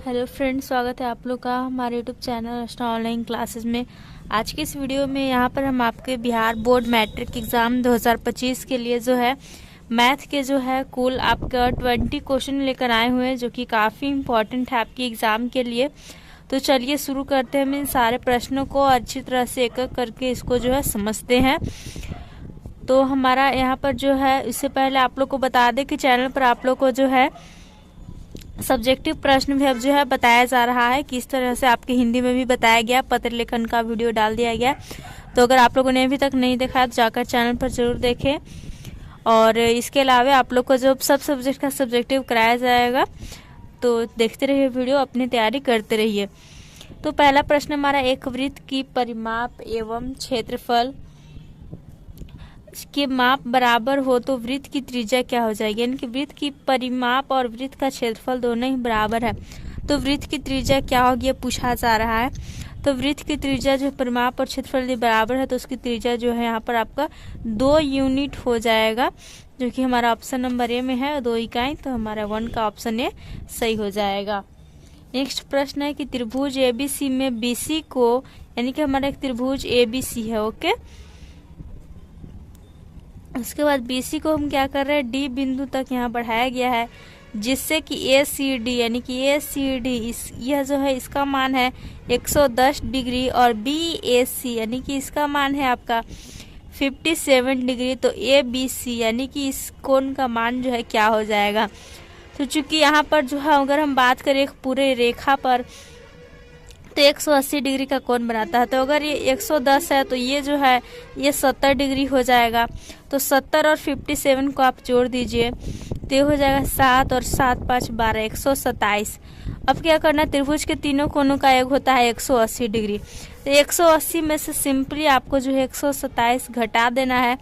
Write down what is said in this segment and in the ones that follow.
Hello friends, स्वागत है आप लोग का हमारे यूट्यूब चैनल अस्टा ऑनलाइन क्लासेस में। आज की इस वीडियो में यहाँ पर हम आपके बिहार बोर्ड मैट्रिक एग्ज़ाम 2025 के लिए जो है मैथ के जो है कुल आपका 20 क्वेश्चन लेकर आए हुए हैं, जो कि काफ़ी इम्पोर्टेंट है आपकी एग्ज़ाम के लिए। तो चलिए शुरू करते हैं। हम इन सारे प्रश्नों को अच्छी तरह से एक एक करके इसको जो है समझते हैं। तो हमारा यहाँ पर जो है, इससे पहले आप लोग को बता दें कि चैनल पर आप लोग को जो है सब्जेक्टिव प्रश्न भी अब जो है बताया जा रहा है, किस तरह से आपके हिंदी में भी बताया गया, पत्र लेखन का वीडियो डाल दिया गया। तो अगर आप लोगों ने अभी तक नहीं देखा है तो जाकर चैनल पर जरूर देखें। और इसके अलावा आप लोग को जो सब सब्जेक्ट का सब्जेक्टिव कराया जाएगा, तो देखते रहिए वीडियो, अपनी तैयारी करते रहिए। तो पहला प्रश्न हमारा, एक वृत्त की परिमाप एवं क्षेत्रफल के माप बराबर हो तो वृत्त की त्रिज्या क्या हो जाएगी। यानी कि वृत्त की परिमाप और वृत्त का क्षेत्रफल दोनों ही बराबर है, तो वृत्त की त्रिज्या क्या होगी ये पूछा जा रहा है। तो वृत्त की त्रिज्या जो परिमाप और क्षेत्रफल बराबर है, तो उसकी त्रिज्या जो है यहाँ पर आपका 2 यूनिट हो जाएगा, जो कि हमारा ऑप्शन नंबर ए में है 2 इकाई। तो हमारा 1 का ऑप्शन ए सही हो जाएगा। नेक्स्ट प्रश्न है कि त्रिभुज एबीसी में बीसी को, यानी कि हमारा एक त्रिभुज एबीसी है, ओके। उसके बाद BC को हम क्या कर रहे हैं, D बिंदु तक यहाँ बढ़ाया गया है, जिससे कि ACD यानी कि ACD यह जो है इसका मान है 110 डिग्री और BAC यानी कि इसका मान है आपका 57 डिग्री। तो ABC यानी कि इस कोण का मान जो है क्या हो जाएगा। तो चूंकि यहाँ पर जो है अगर हम बात करें एक पूरे रेखा पर, तो 180 डिग्री का कोण बनाता है। तो अगर ये 110 है तो ये जो है ये 70 डिग्री हो जाएगा। तो 70 और 57 को आप जोड़ दीजिए, तो ये हो जाएगा 7 और 7 5 12 127। अब क्या करना है, त्रिभुज के तीनों कोनों का योग होता है 180 डिग्री। तो 180 में से सिंपली आपको जो है 127 घटा देना है,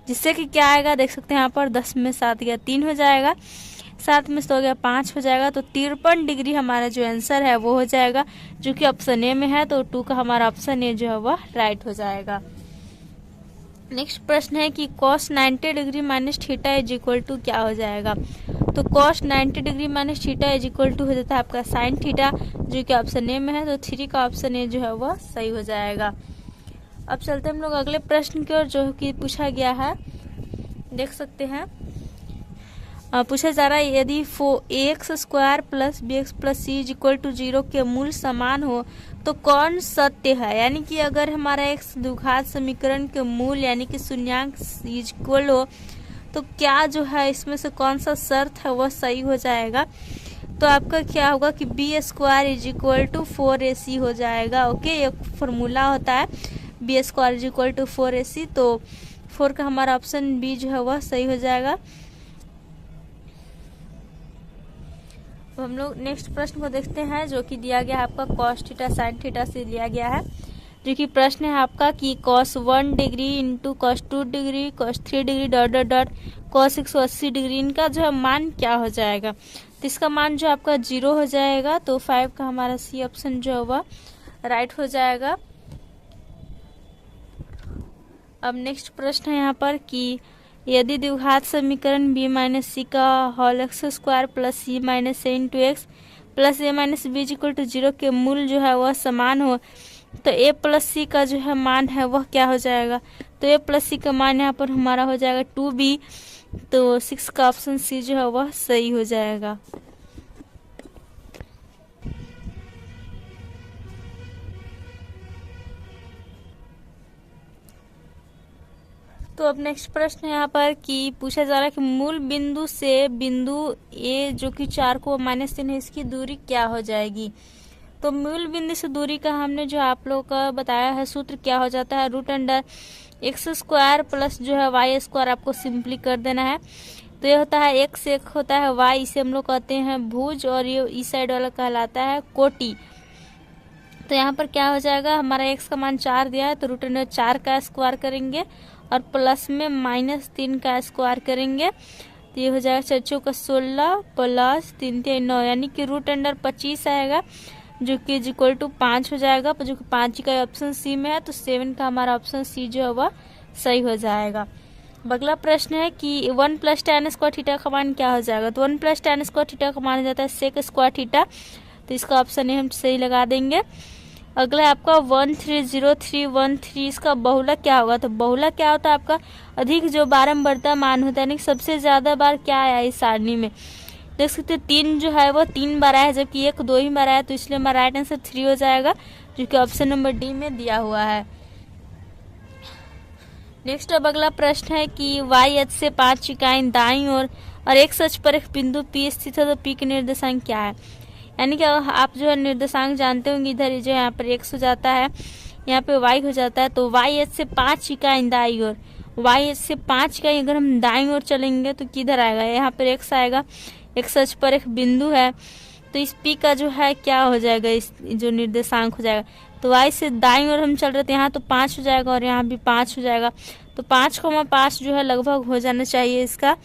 जिससे कि क्या आएगा, देख सकते हैं यहाँ पर 10 में 7 गया 3 हो जाएगा, 7 में 100 गया 5 हो जाएगा। तो 53 डिग्री हमारा जो आंसर है वो हो जाएगा, जो कि ऑप्शन ए में है। तो 2 का हमारा ऑप्शन ए जो है वह राइट हो जाएगा। नेक्स्ट प्रश्न है कि cos 90 degree minus theta is equal to क्या हो जाएगा। तो cos 90 degree minus theta is equal to हो जाता है आपका साइन थीटा, जो कि ऑप्शन ए में है। तो 3 का ऑप्शन ए जो है वह सही हो जाएगा। अब चलते हम लोग अगले प्रश्न की ओर, जो कि पूछा गया है, देख सकते हैं। पूछा जा रहा है, यदि ax square plus bx plus c is equal to 0 के मूल समान हो तो कौन सत्य है। यानी कि अगर हमारा एक द्विघात समीकरण के मूल यानी कि शून्यांक इज इक्वल हो, तो क्या जो है इसमें से कौन सा शर्त है वह सही हो जाएगा। तो आपका क्या होगा कि b square is equal to 4ac हो जाएगा, ओके। एक फॉर्मूला होता है b square is equal to 4ac। तो 4 का हमारा ऑप्शन बी जो है वह सही हो जाएगा। तो हम लोग नेक्स्ट प्रश्न को देखते हैं, जो कि दिया गया है आपका cos थीटा साइन थीटा से लिया गया है। जो कि प्रश्न है आपका कि cos 1 degree into cos 2 degree cos 3 degree dot dot dot cos 180 degree, इनका जो है मान क्या हो जाएगा। तो इसका मान जो आपका 0 हो जाएगा। तो 5 का हमारा सी ऑप्शन जो है वह राइट हो जाएगा। अब नेक्स्ट प्रश्न है यहाँ पर कि यदि द्विघात समीकरण b माइनस सी का whole x square plus c minus a into x plus a minus b equal to 0 के मूल जो है वह समान हो, तो a प्लस सी का जो है मान है वह क्या हो जाएगा। तो a प्लस सी का मान यहाँ पर हमारा हो जाएगा 2b। तो 6 का ऑप्शन सी जो है वह सही हो जाएगा। तो अब नेक्स्ट प्रश्न है यहाँ पर कि पूछा जा रहा है कि मूल बिंदु से बिंदु ए जो कि 4 को -3 है, इसकी दूरी क्या हो जाएगी। तो मूल बिंदु से दूरी का हमने जो आप लोग का बताया है सूत्र क्या हो जाता है, √x स्क्वायर प्लस जो है y स्क्वायर, आपको सिंपली कर देना है। तो ये होता है x, एक होता है y, इसे हम लोग कहते हैं भुज, और ये इस साइड वाला कहलाता है कोटि। तो यहाँ पर क्या हो जाएगा, हमारा x का मान 4 दिया है, तो √4 का स्क्वायर करेंगे और प्लस में -3 का स्क्वायर करेंगे। तो ये हो जाएगा 4 चौका 16 प्लस 3 3 9, यानी कि √25 आएगा, जो कि इक्वल टू 5 हो जाएगा, जो कि 5 का ऑप्शन सी में है। तो 7 का हमारा ऑप्शन सी जो है वह सही हो जाएगा। अगला प्रश्न है कि 1 प्लस tan स्क्वायर थीटा का मान क्या हो जाएगा। तो 1 प्लस tan स्क्वायर थीटा का मान हो जाता है सेक स्क्वायर थीटा। तो इसका ऑप्शन ए हम सही लगा देंगे। अगला है आपका 130313, इसका बहुलक क्या होगा? तो बहुलक क्या होता है आपका अधिक जो बारंबारता मान होता है, यानी सबसे ज्यादा बार क्या आया इस सारणी में। देख सकते हैं 3 जो है वो 3 बार आया है, जबकि 1 2 ही बार आया, तो इसलिए हमारा राइट आंसर 3 हो जाएगा, जो कि ऑप्शन नंबर डी में दिया हुआ है। नेक्स्ट अब अगला प्रश्न है कि y अक्ष से 5 इकाई दाईं ओर और x अक्ष पर एक बिंदु P स्थित है, तो P के निर्देशांक क्या है? यानी कि आप जो है निर्देशांक जानते होंगे, इधर जो यहाँ पर x हो जाता है, यहाँ पे y हो जाता है, तो y अक्ष से 5 इकाई दाईं ओर, y अक्ष से 5 इकाई अगर हम दाईं ओर चलेंगे तो किधर आएगा? यहाँ पर x आएगा, x अक्ष पर एक बिंदु है, तो इस P का जो है क्या हो जाएगा, इस जो निर्देशांक हो जाएगा, तो y से दाईं ओर हम चल रहे थे, यहाँ तो 5 हो जाएगा और यहाँ भी 5 हो जाएगा, तो 5,5 जो है लगभग हो जाना चाहिए इसका।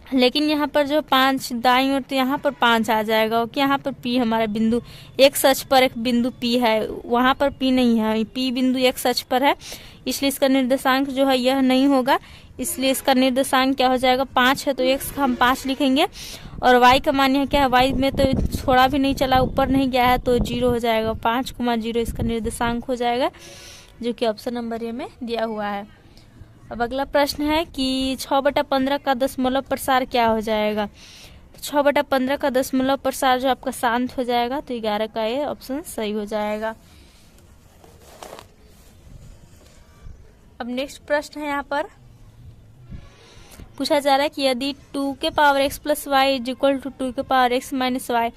लेकिन यहाँ पर जो 5 दाईं ओर, तो यहाँ पर 5 आ जाएगा, ओके। यहाँ पर P हमारा बिंदु x अक्ष पर एक बिंदु P है, वहाँ पर P नहीं है, P बिंदु x अक्ष पर है, इसलिए इसका निर्देशांक जो है यह नहीं होगा, इसलिए इसका निर्देशांक क्या हो जाएगा? 5 है, तो x का हम 5 लिखेंगे, और y का मान यहाँ क्या है? y में तो थोड़ा भी नहीं चला, ऊपर नहीं गया है, तो 0 हो जाएगा, 5,0 इसका निर्देशांक हो जाएगा, जो कि ऑप्शन नंबर ए में दिया हुआ है। अब अगला प्रश्न है कि 6/15 का दशमलव प्रसार क्या हो जाएगा? 6/15 का दशमलव प्रसार जो आपका शांत हो जाएगा, तो 11 का ये ऑप्शन सही हो जाएगा। अब नेक्स्ट प्रश्न है, यहाँ पर पूछा जा रहा है कि यदि 2 के power x plus y is equal to 2 के पावर x माइनस वाई,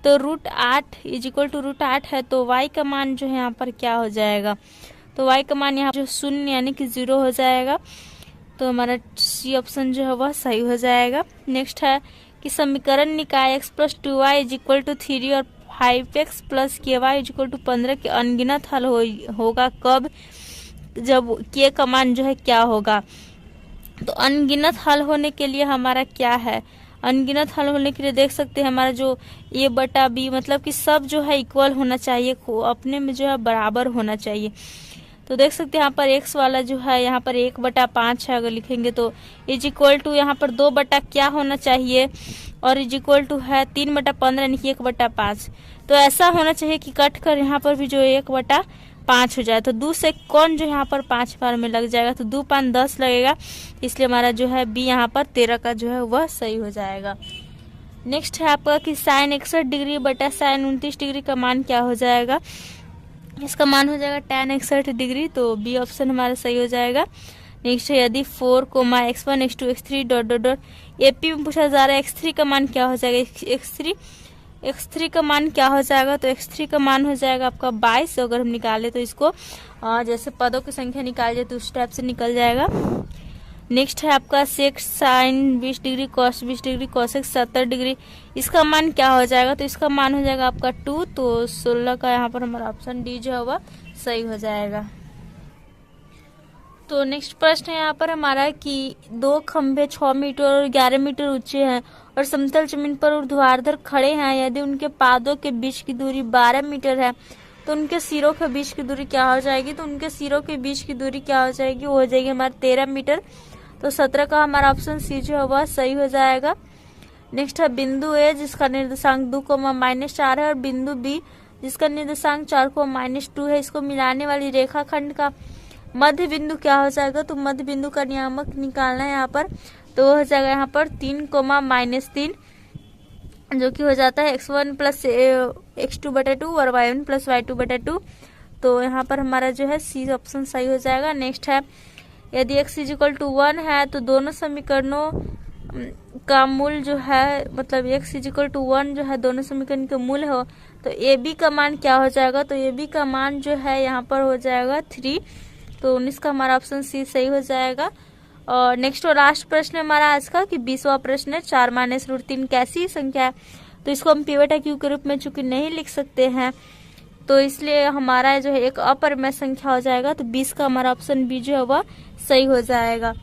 तो √8 इज इक्वल टू √8 है, तो y का मान जो है यहाँ पर क्या हो जाएगा? तो y का मान यहाँ जो 0 यानी कि 0 हो जाएगा, तो हमारा सी ऑप्शन जो है वह सही हो जाएगा। नेक्स्ट है कि समीकरण निकाय x plus 2y is equal to 3 और 5x plus ky is equal to 15 के अनगिनत हल होगा कब? जब k का मान जो है क्या होगा? तो अनगिनत हल होने के लिए हमारा क्या है? अनगिनत हल होने के लिए देख सकते हैं हमारा जो a बटा b, मतलब कि सब जो है इक्वल होना चाहिए, अपने में जो है बराबर होना चाहिए। तो देख सकते हैं यहाँ पर x वाला जो है यहाँ पर 1/5 है, अगर लिखेंगे तो इज इक्वल टू यहाँ पर 2 बटा क्या होना चाहिए, और इज इक्वल टू है 3/15 यानी कि 1/5। तो ऐसा होना चाहिए कि कट कर यहाँ पर भी जो 1/5 हो जाए, तो 2 से कौन जो यहाँ पर 5 बार में लग जाएगा, तो 2 5 10 लगेगा, इसलिए हमारा जो है बी यहाँ पर 13 का जो है वह सही हो जाएगा। नेक्स्ट है आपका कि साइन 61 डिग्री बटा साइन 29 डिग्री का मान क्या हो जाएगा? इसका मान हो जाएगा tan 61 डिग्री, तो बी ऑप्शन हमारा सही हो जाएगा। नेक्स्ट है यदि 4, x1 x2 x3 dot dot dot, AP में पूछा जा रहा है x3 का मान क्या हो जाएगा? x3 का मान क्या हो जाएगा? तो x3 का मान हो जाएगा आपका 22। अगर हम निकाले तो इसको जैसे पदों की संख्या निकाल जाए तो उस टाइप से निकल जाएगा। नेक्स्ट है आपका sec sine 20 degree cos 20 degree cosec 70 degree, इसका मान क्या हो जाएगा? तो इसका मान हो जाएगा आपका 2, तो 16 का यहाँ पर हमारा ऑप्शन डी जो है वह सही हो जाएगा। तो नेक्स्ट प्रश्न है यहाँ पर हमारा कि 2 खंभे 6 मीटर और 11 मीटर ऊंचे हैं और समतल जमीन पर ऊर्ध्वाधर खड़े हैं। यदि उनके पादों के बीच की दूरी 12 मीटर है तो उनके सिरों के बीच की दूरी क्या हो जाएगी? तो उनके सिरों के बीच की दूरी क्या हो जाएगी? वो हो जाएगी हमारा 13 मीटर, तो 17 का हमारा ऑप्शन सी जो है वह सही हो जाएगा। नेक्स्ट है बिंदु ए जिसका निर्देशांक 2,-4 है और बिंदु बी जिसका निर्देशांक 4,-2 है, इसको मिलाने वाली रेखाखंड का मध्य बिंदु क्या हो जाएगा? तो मध्य बिंदु का नियामक निकालना है यहाँ पर, तो वो हो जाएगा यहाँ पर 3,-3, जो कि हो जाता है x1 प्लस x2/2 और y1 प्लस y2/2, तो यहाँ पर हमारा जो है सी ऑप्शन सही हो जाएगा। नेक्स्ट है यदि x = 1 है तो दोनों समीकरणों का मूल जो है, मतलब x = 1 जो है दोनों समीकरण के मूल हो, तो ए बी का मान क्या हो जाएगा? तो ए बी का मान जो है यहाँ पर हो जाएगा 3, तो 19 का हमारा ऑप्शन सी सही हो जाएगा। और नेक्स्ट और लास्ट प्रश्न हमारा आज का कि 20वां प्रश्न है 4 - √3 कैसी संख्या है? तो इसको हम पिवट क्यू के रूप में चूंकि नहीं लिख सकते हैं, तो इसलिए हमारा जो है एक अपरिमेय संख्या हो जाएगा, तो 20 का हमारा ऑप्शन बी जो है वह सही हो जाएगा।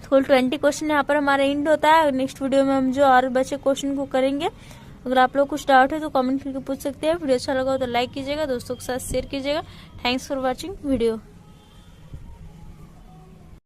कुल 20 क्वेश्चन यहाँ पर हमारा एंड होता है। नेक्स्ट वीडियो में हम जो और बचे क्वेश्चन को करेंगे। अगर आप लोग कुछ डाउट है तो कमेंट करके पूछ सकते हैं। वीडियो अच्छा लगा हो तो लाइक कीजिएगा, दोस्तों के साथ शेयर कीजिएगा। Thanks for watching video.